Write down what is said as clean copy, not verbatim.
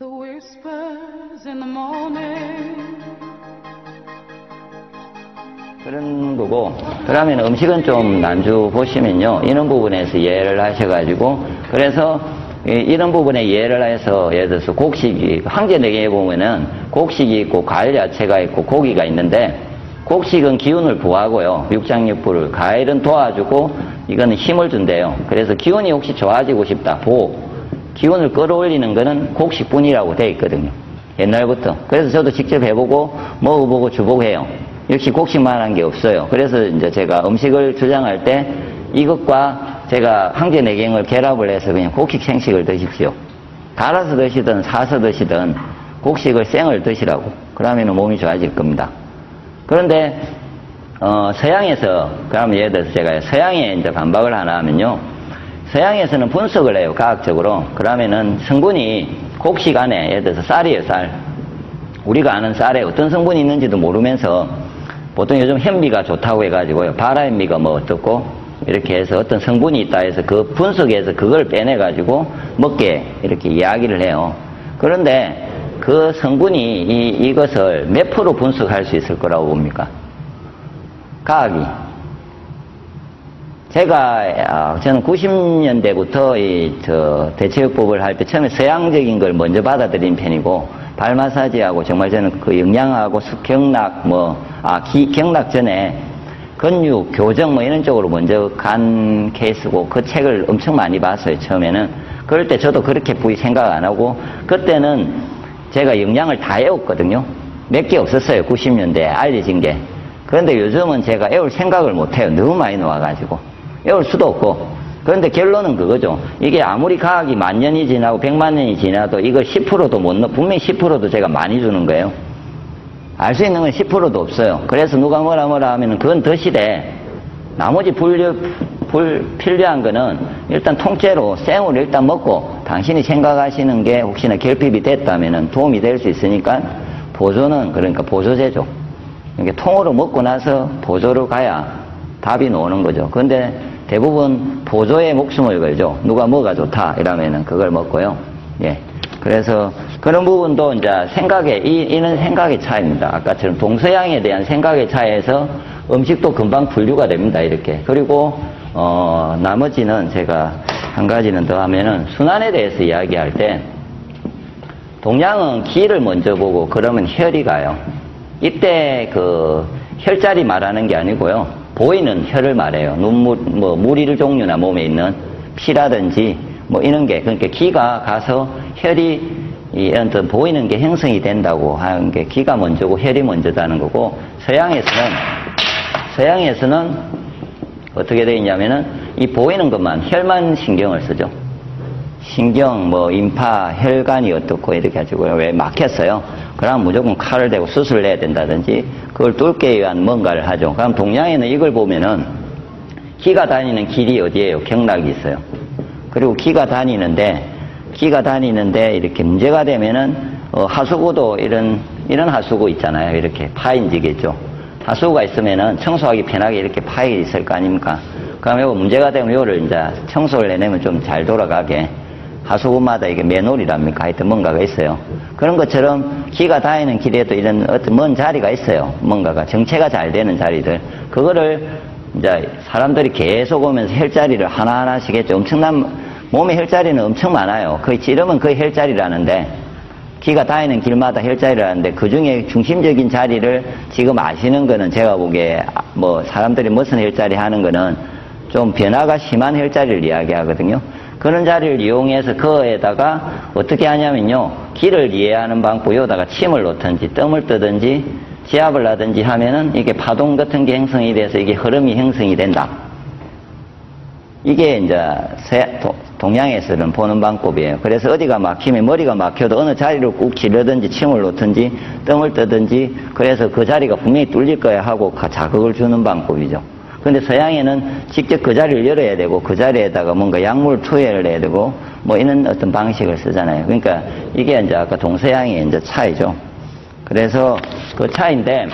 The whispers in the morning. 그런 거고, 그러면 음식은 좀 난주 보시면요, 이런 부분에서 이해를 하셔가지고, 그래서 이런 부분에 이해를 해서, 예를 들어서 곡식이, 황제내기에 보면은 곡식이 있고 과일 야채가 있고 고기가 있는데, 곡식은 기운을 부하고요, 육장육부를, 과일은 도와주고, 이거는 힘을 준대요. 그래서 기운이 혹시 좋아지고 싶다, 기운을 끌어올리는 거는 곡식뿐이라고 돼 있거든요, 옛날부터. 그래서 저도 직접 해보고 먹어보고 주보고 해요. 역시 곡식만한 게 없어요. 그래서 이제 제가 음식을 주장할 때 이것과 제가 황제내갱을 결합을 해서 그냥 곡식 생식을 드십시오. 갈아서 드시든 사서 드시든 곡식을 생을 드시라고. 그러면 몸이 좋아질 겁니다. 그런데 서양에서, 그러면 예를 들어서 제가 서양에 이제 반박을 하나 하면요, 서양에서는 분석을 해요, 과학적으로. 그러면은 성분이 곡식 안에, 예를 들어서 쌀이에요, 쌀. 우리가 아는 쌀에 어떤 성분이 있는지도 모르면서 보통 요즘 현미가 좋다고 해가지고요, 바라현미가 뭐 어떻고 이렇게 해서 어떤 성분이 있다 해서 그 분석해서 그걸 빼내가지고 먹게 이렇게 이야기를 해요. 그런데 그 성분이 이것을 몇 프로 분석할 수 있을 거라고 봅니까? 과학이. 저는 90년대부터 대체육법을 할 때 처음에 서양적인 걸 먼저 받아들인 편이고, 발 마사지하고 정말 저는 그 영양하고 경락 경락 전에 근육, 교정 뭐 이런 쪽으로 먼저 간 케이스고, 그 책을 엄청 많이 봤어요, 처음에는. 그럴 때 저도 그렇게 생각 안 하고, 그때는 제가 영양을 다 외웠거든요. 몇 개 없었어요, 90년대에 알려진 게. 그런데 요즘은 제가 외울 생각을 못 해요. 너무 많이 나와가지고. 외울 수도 없고. 그런데 결론은 그거죠. 이게 아무리 과학이 10,000년이 지나고 1,000,000년이 지나도 이걸 10%도 못 넣어. 분명히 10%도 제가 많이 주는 거예요. 알 수 있는 건 10%도 없어요. 그래서 누가 뭐라 하면은 그건 덫이래. 나머지 필요한 거는 일단 통째로 생으로 일단 먹고, 당신이 생각하시는 게 혹시나 결핍이 됐다면은 도움이 될 수 있으니까 보조는, 그러니까 보조제죠. 이렇게 통으로 먹고 나서 보조로 가야 답이 나오는 거죠. 그런데 대부분 보조에 목숨을 걸죠. 누가 뭐가 좋다 이러면은 그걸 먹고요. 예. 그래서 그런 부분도 이제 이런 생각의 차이입니다. 아까처럼 동서양에 대한 생각의 차이에서 음식도 금방 분류가 됩니다. 이렇게. 그리고 나머지는 제가 한 가지는 더 하면은 순환에 대해서 이야기할 때, 동양은 기를 먼저 보고 그러면 혈이 가요. 이때 그 혈자리 말하는 게 아니고요, 보이는 혈을 말해요. 눈물, 뭐 물일 종류나 몸에 있는 피라든지 뭐 이런 게, 그러니까 기가 가서 혈이 이런 보이는 게 형성이 된다고 하는 게 기가 먼저고 혈이 먼저다는 거고, 서양에서는 어떻게 되어 있냐면은 이 보이는 것만, 혈만 신경을 쓰죠. 신경, 뭐 임파, 혈관이 어떻고 이렇게 가지고 왜 막혔어요. 그럼 무조건 칼을 대고 수술을 해야 된다든지 그걸 뚫기 위한 뭔가를 하죠. 그럼 동양에는 이걸 보면은 기가 다니는 길이 어디에요? 경락이 있어요. 그리고 기가 다니는데 이렇게 문제가 되면은 하수구도 이런 하수구 있잖아요. 이렇게 파인지겠죠. 하수구가 있으면은 청소하기 편하게 이렇게 파이 있을 거 아닙니까? 그럼 이거 문제가 되면 이거를 이제 청소를 해내면 좀 잘 돌아가게 하수구마다 이게 맨홀이랍니까? 하여튼 뭔가가 있어요. 그런 것처럼 기가 다니는 길에도 이런 어떤 먼 자리가 있어요. 뭔가가 정체가 잘 되는 자리들. 그거를 이제 사람들이 계속 오면서 혈자리를 하나하나씩 했죠. 엄청난, 몸에 혈자리는 엄청 많아요. 거의 찌르면 거의 혈자리라는데, 기가 다니는 길마다 혈자리라는데, 그 중에 중심적인 자리를 지금 아시는 거는 제가 보기에 뭐 사람들이 무슨 혈자리 하는 거는 좀 변화가 심한 혈자리를 이야기하거든요. 그런 자리를 이용해서 그에다가 어떻게 하냐면요, 기를 이해하는 방법, 여기다가 침을 놓든지 뜸을 뜨든지 지압을 하든지 하면은 이게 파동 같은 게 형성이 돼서 이게 흐름이 형성이 된다. 이게 이제 동양에서는 보는 방법이에요. 그래서 어디가 막히면, 머리가 막혀도 어느 자리를 꾹 찌르든지 침을 놓든지 뜸을 뜨든지, 그래서 그 자리가 분명히 뚫릴 거야 하고 자극을 주는 방법이죠. 그런데 서양에는 직접 그 자리를 열어야 되고 그 자리에다가 뭔가 약물 투여를 해야 되고 뭐 이런 어떤 방식을 쓰잖아요. 그러니까 이게 이제 아까 동서양의 이제 차이죠. 그래서 그 차이인데,